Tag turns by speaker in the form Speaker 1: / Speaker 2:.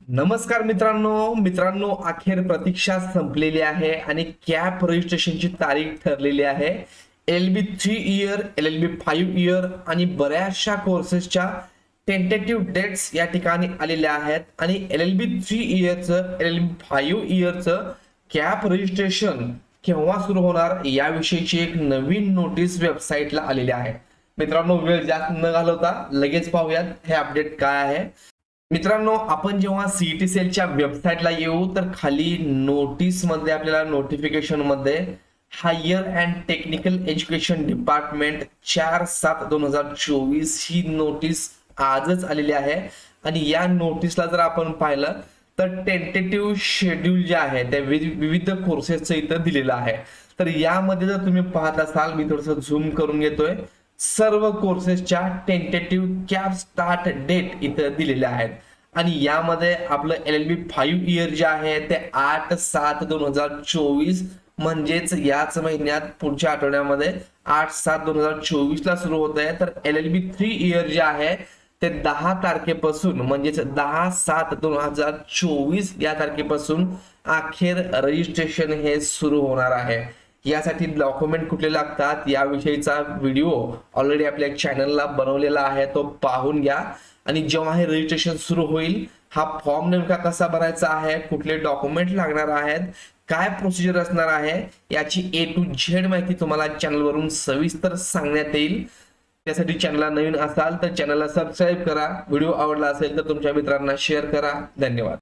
Speaker 1: नमस्कार मित्रांनो अखेर प्रतीक्षा संपलेली आहे आणि कॅप रजिस्ट्रेशनची तारीख ठरलेली आहे। LLB 3 इयर, LLB 5 इयर आणि बऱ्याचशा कोर्सेसच्या टेंटेटिव्ह डेट्स या ठिकाणी आलेल्या आहेत आणि LLB 3 इयरचं LLB 5 इयरचं कॅप रजिस्ट्रेशन केव्हा सुरू होणार याविषयीची एक नवीन नोटीस वेबसाईटला आलेली आहे। मित्रांनो, वेळ जास्त न घालवता लगेच पाहूयात हे अपडेट काय आहे। मित्रांनो, आपण जेव्हा सीईटी सेलच्या वेबसाईटला येऊ तर खाली नोटीस मध्ये आपल्याला नोटिफिकेशन मध्ये higher and technical education department 4/7/2024 ही नोटीस आजच आलेली आहे आणि या नोटीसला जर आपण पाहिलं तर टेंटेटिव्ह शेड्यूल जे आहे त्या विविध कोर्सेसचं इथं दिलेलं आहे। तर यामध्ये जर तुम्ही पाहत असाल, मी थोडंसं झूम करून घेतोय, सर्व कोर्सेसच्या टेंटेटिव्ह कॅप स्टार्ट डेट इथं दिलेल्या आहेत आणि यामध्ये आपलं LLB 5 इयर जे आहे ते 8/7/2024 म्हणजेच याच महिन्यात पुढच्या आठवड्यामध्ये 8/7/2024 ला सुरू होत आहे। तर LLB 3 इयर जे आहे ते 10 तारखेपासून म्हणजेच 10/7/2024 या तारखेपासून अखेर रजिस्ट्रेशन हे सुरू होणार आहे। यासाठी डॉक्युमेंट कुठले लागतात याविषयीचा व्हिडिओ ऑलरेडी आपल्या चॅनलला बनवलेला आहे, तो पाहून घ्या। आणि जेव्हा हे रजिस्ट्रेशन सुरू होईल, हा फॉर्म नेमका कसा भरायचा आहे, कुठले डॉक्युमेंट लागणार आहेत, काय प्रोसिजर असणार आहे, याची A to Z माहिती तुम्हाला चॅनलवरून सविस्तर सांगण्यात येईल। त्यासाठी चॅनलला नवीन असाल तर चॅनलला सबस्क्राईब करा, व्हिडिओ आवडला असेल तर तुमच्या मित्रांना शेअर करा। धन्यवाद।